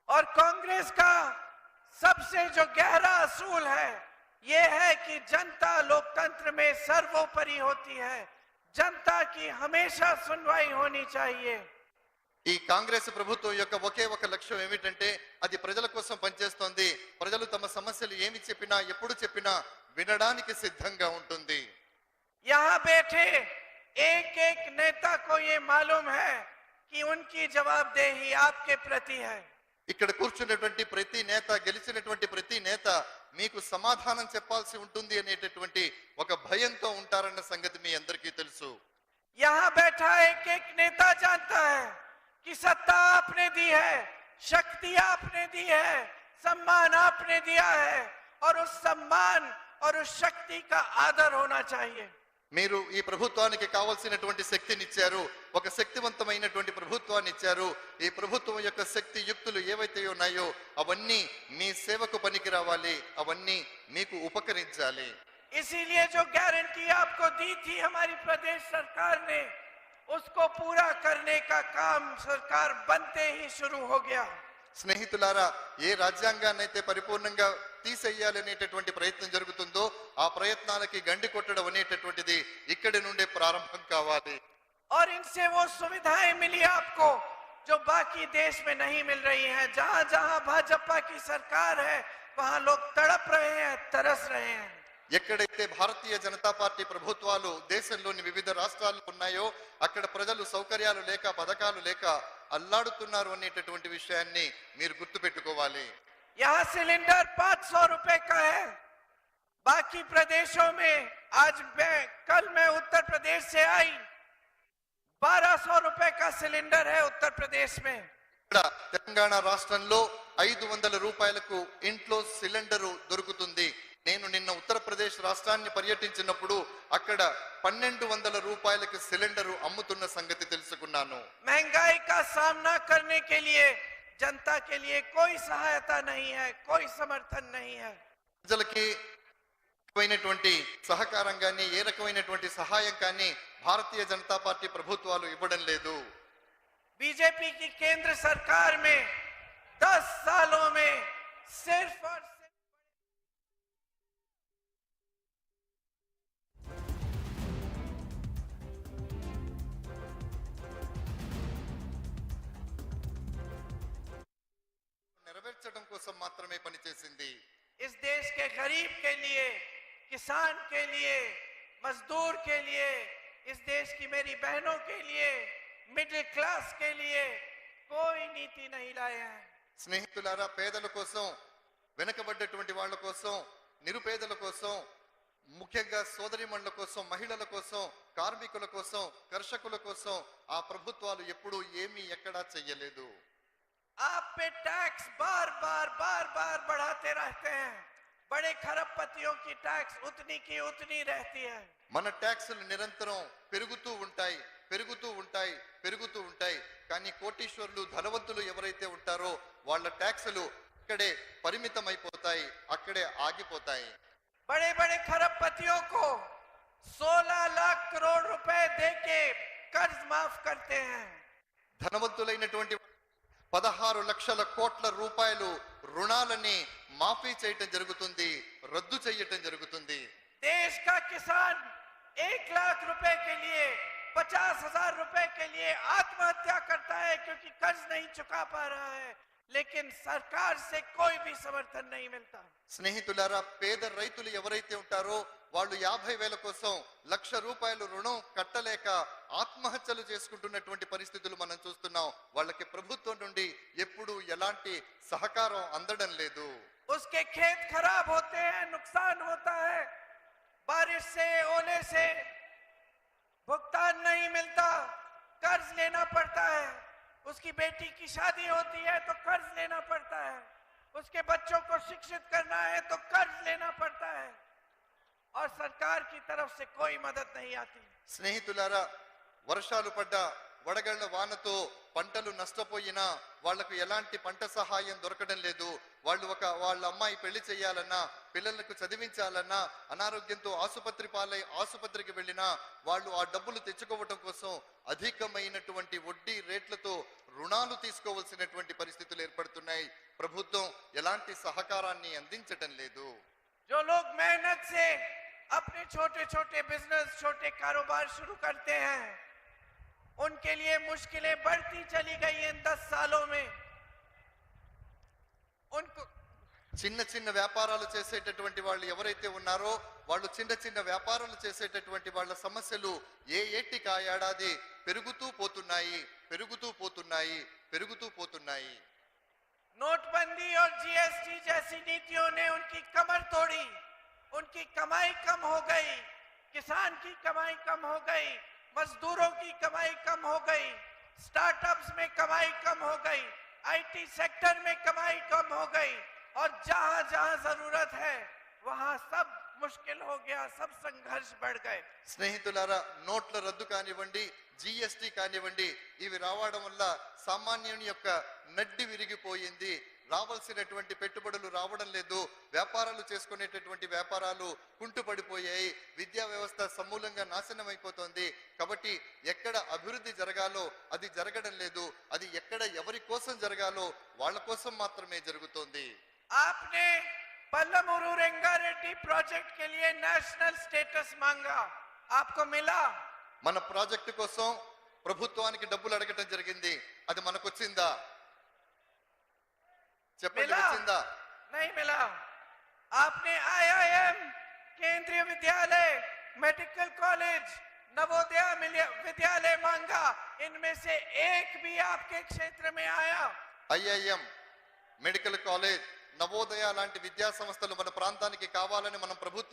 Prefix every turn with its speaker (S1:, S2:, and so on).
S1: और कांग्रेस का सबसे जो गहरा असूल है ये है कि जनता लोकतंत्र में सर्वोपरि होती है, जनता की हमेशा सुनवाई होनी चाहिए।
S2: ఈ కాంగ్రెస్ ప్రభుత్వం యొక్క ఒకే ఒక లక్ష్యం ఏమిటంటే అది ప్రజల కోసం పనిచేస్తోంది. ప్రజలు తమ సమస్యలు ఏమి చెప్పినా ఎప్పుడు చెప్పినా వినడానికి సిద్ధంగా ఉంటుంది.
S1: यहाँ बैठे एक एक नेता को ये मालूम है कि उनकी जवाबदेही आपके प्रति है।
S2: ఇక్కడ కూర్చున్నటువంటి ప్రతి నేత, గెలిచినటువంటి ప్రతి నేత మీకు సమాధానం చెప్పాల్సి ఉంటుంది అనేటటువంటి ఒక భయంతో ఉంటారన్న సంగతి మీ అందరికీ తెలుసు.
S1: यहाँ बैठा एक एक नेता जानता है कि सत्ता आपने दी है, शक्ति आपने दी है, सम्मान आपने दिया है और उस सम्मान और उस शक्ति का आदर होना चाहिए।
S2: మీరు ఈ ప్రభుత్వానికి కావాల్సినటువంటి శక్తిని ఇచ్చారు, ఒక శక్తివంతమైనటువంటి ప్రభుత్వాన్ని ఇచ్చారు. ఈ ప్రభుత్వం యొక్క శక్తి యుక్తులు ఏవైతే ఉన్నాయో అవన్నీ మీ సేవకు పనికి రావాలి, అవన్నీ మీకు ఉపకరించాలి.
S1: इसीलिए जो गारंटी आपको दी थी हमारी प्रदेश सरकार ने, उसको पूरा करने का काम सरकार बनते ही शुरू हो गया।
S2: స్నేహితులారా, ఏ రాజ్యాంగాన్నైతే పరిపూర్ణంగా తీసేయాలనేటటువంటి ప్రయత్నం జరుగుతుందో ఆ ప్రయత్నాలకి గండి కొట్టడం అనేటటువంటిది ఇక్కడి నుండే ప్రారంభం కావాలి.
S1: और इनसे वो सुविधाएं मिली आपको जो बाकी देश में नहीं मिल रही हैं। जहां जहां भाजपा की सरकार है वहां लोग तड़प रहे हैं, तरस रहे हैं।
S2: ఎక్కడైతే భారతీయ జనతా పార్టీ ప్రభుత్వాలు దేశంలోని వివిధ రాష్ట్రాల్లో ఉన్నాయో అక్కడ ప్రజలు సౌకర్యాలు లేక, పథకాలు లేక అల్లాడుతున్నారు అనేటటువంటి విషయాన్ని మీరు గుర్తుపెట్టుకోవాలి.
S1: यहाँ सिलेंडर 500 रुपए का है, बाकी प्रदेशों में कल मैं उत्तर प्रदेश से आई, 1200 रुपए का सिलेंडर है उत्तर प्रदेश में।
S2: ఇక్కడ తెలంగాణ రాష్ట్రంలో 500 రూపాయలకు ఇంట్లో సిలిండరు దొరుకుతుంది. నేను నిన్న ఉత్తరప్రదేశ్ రాష్ట్రాన్ని పర్యటించినప్పుడు అక్కడ 1200 రూపాయలకు సిలిండరు అమ్ముతున్న సంగతి తెలుసుకున్నాను.
S1: महंगाई का सामना करने के लिए जनता के लिए कोई सहायता नहीं है, कोई समर्थन नहीं है।
S2: ప్రజలకి రకమైనటువంటి సహకారం కానీ ఏ రకమైనటువంటి సహాయం కానీ భారతీయ జనతా పార్టీ ప్రభుత్వాలు ఇవ్వడం లేదు.
S1: बीजेपी की केंद्र सरकार में 10 सालों में सिर्फ और
S2: నెరవేర్చడం కోసం మాత్రమే పనిచేసింది.
S1: इस देश के गरीब के लिए, किसान के लिए, मजदूर के लिए, इस देश की मेरी बहनों के लिए, मिडिल क्लास के लिए कोई नीति नहीं लाए हैं।
S2: స్నేహితులారా, పేదల కోసం, వెనుకబడ్డటువంటి వాళ్ళ కోసం, నిరుపేదల కోసం, ముఖ్యంగా సోదరిమణుల కోసం, మహిళల కోసం, కార్మికుల కోసం, కర్షకుల కోసం ఆ ప్రభుత్వాలు ఎప్పుడూ ఏమీ ఎక్కడా చెయ్యలేదు.
S1: आप पे टैक्स बार बार बढ़ाते रहते हैं। बड़े खरबपतियों की टैक्स उतनी की उतनी रहती है।
S2: మన ట్యాక్సులు నిరంతరం పెరుగుతూ ఉంటాయి, పెరుగుతూ ఉంటాయి, పెరుగుతూ ఉంటాయి. కానీ కోటీశ్వరులు, ధనవంతులు ఎవరైతే ఉంటారో వాళ్ళ ట్యాక్సులు అక్కడే పరిమితమైపోతాయి, అక్కడే ఆగిపోతాయి.
S1: बड़े बड़े खरबपतियों को 16 लाख करोड़ रुपए देके कर्ज माफ करते हैं।
S2: ధనవంతులైనటువంటి 16 లక్షల కోట్ల రూపాయలు రుణాలని మాఫీ చేయటం జరుగుతుంది, రద్దు చేయటం జరుగుతుంది.
S1: देश का किसान 1 लाख रुपए के लिए 50,000 रुपए के लिए आत्महत्या करता है क्योंकि कर्ज नहीं चुका पा रहा है, लेकिन सरकार से कोई भी समर्थन नहीं मिलता।
S2: స్నేహితులారా, పేద రైతులు ఎవరైతే ఉంటారో వాళ్ళు 50,000 కోసం 1,00,000 రూపాయలు రుణం కట్టలేక ఆత్మహత్యలు చేసుకుంటున్నటువంటి పరిస్థితులు మనం చూస్తున్నాం. వాళ్ళకి ప్రభుత్వం నుండి ఎప్పుడు ఎలాంటి సహకారం అందడం లేదు.
S1: उसके खेत खराब होते हैं, नुकसान होता है, बारिश से, ओले से भुगतान नहीं मिलता, कर्ज लेना पड़ता है। उसकी बेटी की शादी होती है तो कर्ज लेना पड़ता है, उसके बच्चों को शिक्षित करना है तो कर्ज लेना पड़ता है और सरकार की तरफ से कोई मदद नहीं आती।
S2: స్నేహితులారా, వర్షాలు పడ్డా, వడగళ్ల వానతో పంటలు నష్టపోయినా వాళ్లకు ఎలాంటి పంట సహాయం దొరకడం లేదు. వాళ్ళ అమ్మాయి పెళ్లి చేయాలన్నా, పిల్లలకు చదివించాలన్నా, అనారోగ్యంతో ఆసుపత్రికి వెళ్ళినా వాళ్ళు ఆ డబ్బులు తెచ్చుకోవటం కోసం అధికమైనటువంటి వడ్డీ రేట్లతో రుణాలు తీసుకోవాల్సినటువంటి పరిస్థితులు ఏర్పడుతున్నాయి. ప్రభుత్వం ఎలాంటి సహకారాన్ని అందించటం లేదు.
S1: जो लोग मेहनत से अपने छोटे छोटे बिजनेस, छोटे कारोबार शुरू करते हैं, उनके लिए मुश्किलें बढ़ती चली गई इन 10 सालों में. उनको
S2: చిన్న చిన్న వ్యాపారాలు చేసేటటువంటి వాళ్ళు ఎవరైతే ఉన్నారో వాళ్ళు చిన్న చిన్న వ్యాపారాలు చేసేటటువంటి వాళ్ళ సమస్యలు ఏటికి ఆ ఏడాది పెరుగుతూ పోతున్నాయి, పెరుగుతూ పోతున్నాయి, పెరుగుతూ పోతున్నాయి.
S1: नोटबंदी और जीएसटी जैसी नीतियों ने उनकी कमर तोड़ी, उनकी कमाई कम हो गई, किसान की कमाई कम हो गई, मजदूरों की कमाई कम हो गई, स्टार्टअप्स में कमाई कम हो गई, आईटी सेक्टर में कमाई कम हो गई, और जहां जहां जरूरत है वहां सब मुश्किल हो गया, सब संघर्ष बढ़ गए.
S2: స్నేహితులారా, నోట్ల రద్దు కానివ్వండి, జిఎస్టి కానివ్వండి, ఇవి రావడం వల్ల సామాన్యుని యొక్క నడ్డి విరిగిపోయింది. రావాల్సినటువంటి పెట్టుబడులు రావడం లేదు, వ్యాపారాలు చేసుకునేటటువంటి వ్యాపారాలు కుంటుపడిపోయాయి, విద్యా వ్యవస్థ సమూలంగా నాశనం అయిపోతుంది. కాబట్టి ఎక్కడ అభివృద్ధి జరగాలో అది జరగడం లేదు, అది ఎక్కడ ఎవరి కోసం జరగాలో వాళ్ళ కోసం మాత్రమే జరుగుతోంది.
S1: आपने पल्लमूरू रेंगारेड्डी प्रोजेक्ट के लिए नेशनल स्टेटस मांगा, आपको मिला?
S2: మన ప్రాజెక్టు కోసం ప్రభుత్వానికి డబ్బులు అడగటం జరిగింది, అది మనకు వచ్చిందా? చెప్పండి,
S1: मिला?
S2: వచ్చిందా?
S1: नहीं मिला. आपने आईआईएम, केंद्रीय विद्यालय, मेडिकल कॉलेज, नवोदय विद्यालय मांगा, इनमें से एक भी आपके क्षेत्र में आया?
S2: ఐఐఎం, మెడికల్ కాలేజ్, నవోదయ లాంటి విద్యా సంస్థలు మన ప్రాంతానికి కావాలని మనం ప్రభుత్వం